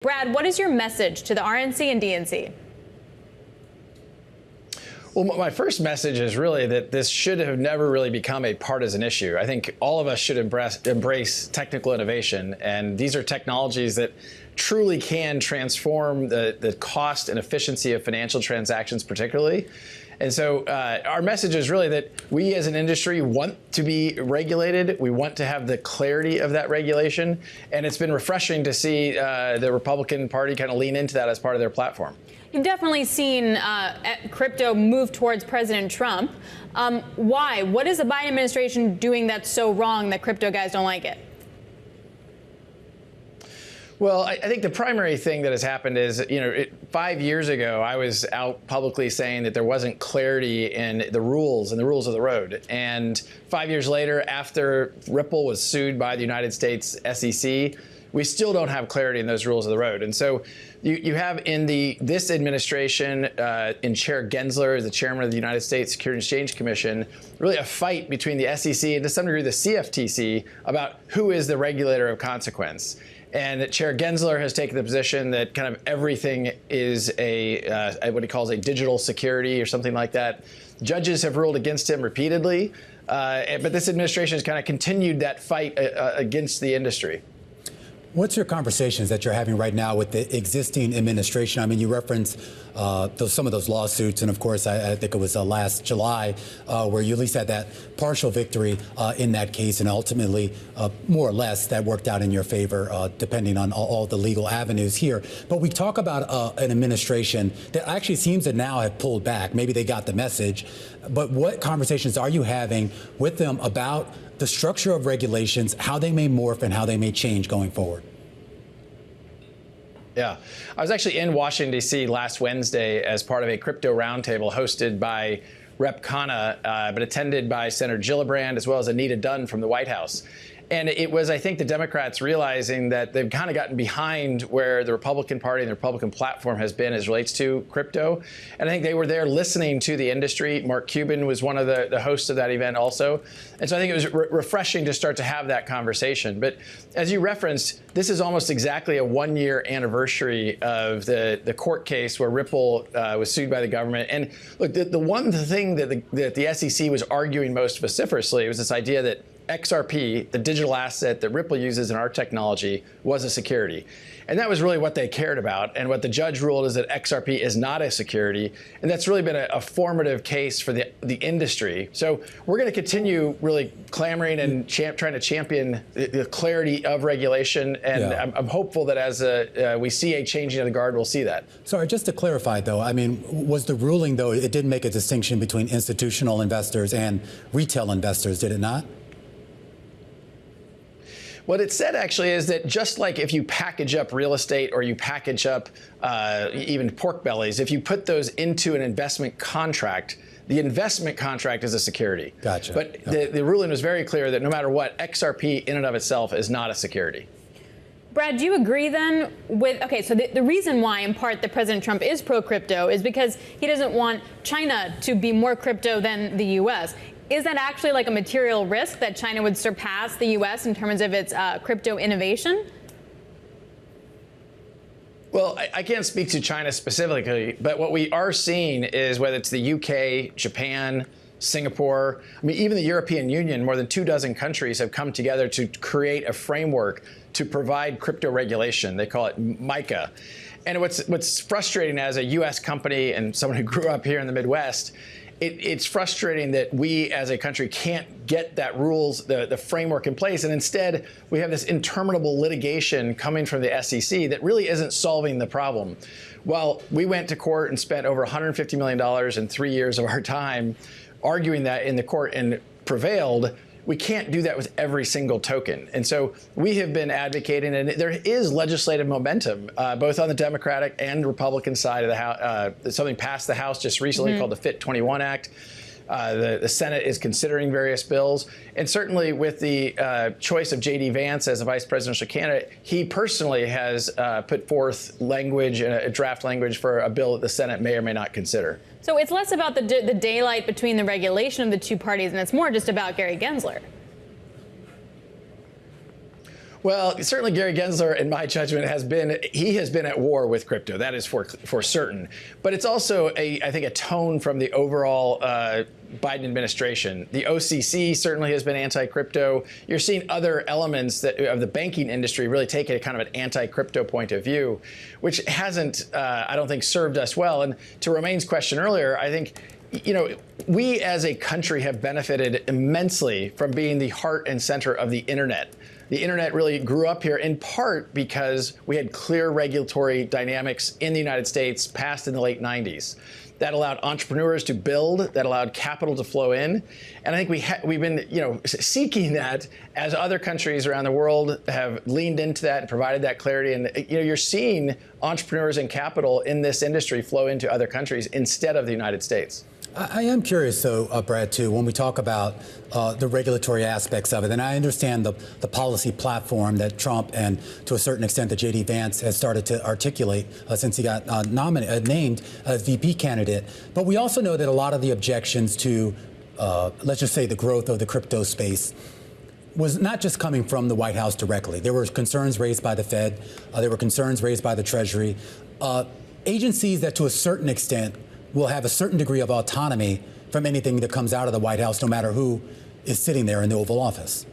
Brad, what is your message to the RNC and DNC? Well, my first message is really that this should have never really become a partisan issue. I think all of us should embrace technical innovation, and these are technologies that truly can transform the cost and efficiency of financial transactions particularly. And so our message is really that we as an industry want to be regulated. We want to have the clarity of that regulation. And it's been refreshing to see the Republican Party kind of lean into that as part of their platform. You've definitely seen crypto move towards President Trump. Why? What is the Biden administration doing that's so wrong that crypto guys don't like it? Well, I think the primary thing that has happened is, 5 years ago, I was out publicly saying that there wasn't clarity in the rules and the rules of the road. And 5 years later, after Ripple was sued by the United States SEC, we still don't have clarity in those rules of the road. And so you have in this administration, in Chair Gensler, the chairman of the United States Securities and Exchange Commission, really a fight between the SEC and to some degree the CFTC about who is the regulator of consequence. And Chair Gensler has taken the position that kind of everything is what he calls a digital security or something like that. Judges have ruled against him repeatedly, but this administration has kind of continued that fight against the industry. What's your conversations that you're having right now with the existing administration? I mean, you referenced some of those lawsuits, and of course, I think it was last July where you at least had that partial victory in that case, and ultimately, more or less, that worked out in your favor, depending on all the legal avenues here. But we talk about an administration that actually seems to now have pulled back. Maybe they got the message, but what conversations are you having with them about the structure of regulations, how they may morph and how they may change going forward? Yeah, I was actually in Washington, D.C. last Wednesday as part of a crypto roundtable hosted by Rep. Khanna, but attended by Senator Gillibrand as well as Anita Dunn from the White House. And it was, I think, the Democrats realizing that they've kind of gotten behind where the Republican Party and the Republican platform has been as relates to crypto. And I think they were there listening to the industry. Mark Cuban was one of the hosts of that event also. And so I think it was refreshing to start to have that conversation. But as you referenced, this is almost exactly a one-year anniversary of the court case where Ripple was sued by the government. And look, the one thing that the SEC was arguing most vociferously was this idea that XRP, the digital asset that Ripple uses in our technology, was a security. And that was really what they cared about. And what the judge ruled is that XRP is not a security. And that's really been a formative case for the industry. So we're going to continue really clamoring and trying to champion the clarity of regulation. And yeah. I'm hopeful that as we see a changing of the guard, we'll see that. Sorry, just to clarify, though, I mean, was the ruling, though, it didn't make a distinction between institutional investors and retail investors, did it not? What it said actually is that just like if you package up real estate or you package up even pork bellies, if you put those into an investment contract, the investment contract is a security. Gotcha. But the ruling was very clear that no matter what, XRP in and of itself is not a security. Brad, do you agree then with, okay, so the reason why, in part, that President Trump is pro-crypto is because he doesn't want China to be more crypto than the U.S. Is that actually like a material risk that China would surpass the U.S. in terms of its crypto innovation? Well, I can't speak to China specifically, but what we are seeing is whether it's the UK, Japan, Singapore, I mean, even the European Union, more than 24 countries have come together to create a framework to provide crypto regulation. They call it MiCA. And what's frustrating as a U.S. company and someone who grew up here in the Midwest, it's frustrating that we as a country can't get that rules, the framework in place. And instead, we have this interminable litigation coming from the SEC that really isn't solving the problem. Well, we went to court and spent over $150 million in 3 years of our time arguing that in the court and prevailed. We can't do that with every single token. And so we have been advocating, and there is legislative momentum, both on the Democratic and Republican side of the House. Something passed the House just recently called the FIT 21 Act. The Senate is considering various bills. And certainly with the choice of J.D. Vance as a vice presidential candidate, he personally has put forth language, a draft language for a bill that the Senate may or may not consider. So it's less about the daylight between the regulation of the two parties, and it's more just about Gary Gensler. Well, certainly Gary Gensler, in my judgment, has been at war with crypto. That is for certain. But it's also I think a tone from the overall Biden administration. The OCC certainly has been anti-crypto. You're seeing other elements of the banking industry really take a kind of an anti-crypto point of view, which hasn't, I don't think, served us well. And to Romaine's question earlier, I think, we as a country have benefited immensely from being the heart and center of the internet. The internet really grew up here in part because we had clear regulatory dynamics in the United States passed in the late 90s. That allowed entrepreneurs to build, that allowed capital to flow in. And I think we've been, seeking that as other countries around the world have leaned into that and provided that clarity. And, you're seeing entrepreneurs and capital in this industry flow into other countries instead of the United States. I am curious, though, Brad, too, when we talk about the regulatory aspects of it, and I understand the policy platform that Trump and, to a certain extent, that J.D. Vance has started to articulate since he got named as VP candidate. But we also know that a lot of the objections to, let's just say, the growth of the crypto space was not just coming from the White House directly. There were concerns raised by the Fed. There were concerns raised by the Treasury. Agencies that, to a certain extent, will have a certain degree of autonomy from anything that comes out of the White House, no matter who is sitting there in the Oval Office.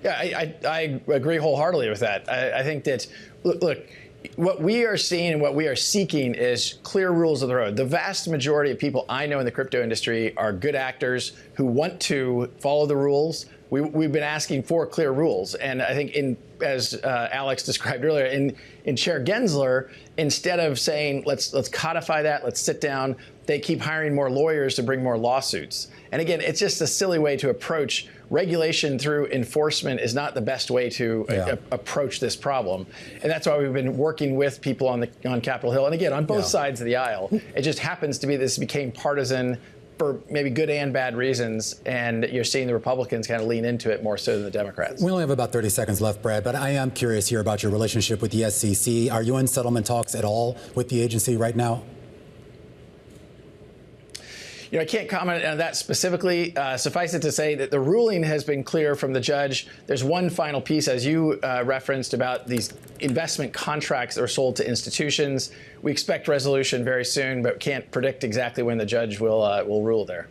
Yeah, I agree wholeheartedly with that. I think that, look, what we are seeing and what we are seeking is clear rules of the road. The vast majority of people I know in the crypto industry are good actors who want to follow the rules. We've been asking for clear rules. And I think as Alex described earlier, in Chair Gensler, instead of saying, let's codify that, let's sit down, they keep hiring more lawyers to bring more lawsuits. And again, it's just a silly way to approach regulation through enforcement is not the best way to approach this problem. And that's why we've been working with people on Capitol Hill. And again, on both sides of the aisle, it just happens to be this became partisan for maybe good and bad reasons, and you're seeing the Republicans kind of lean into it more so than the Democrats. We only have about 30 seconds left, Brad, but I am curious here about your relationship with the SEC. Are you in settlement talks at all with the agency right now? I can't comment on that specifically. Suffice it to say that the ruling has been clear from the judge. There's one final piece, as you referenced, about these investment contracts that are sold to institutions. We expect resolution very soon, but can't predict exactly when the judge will rule there.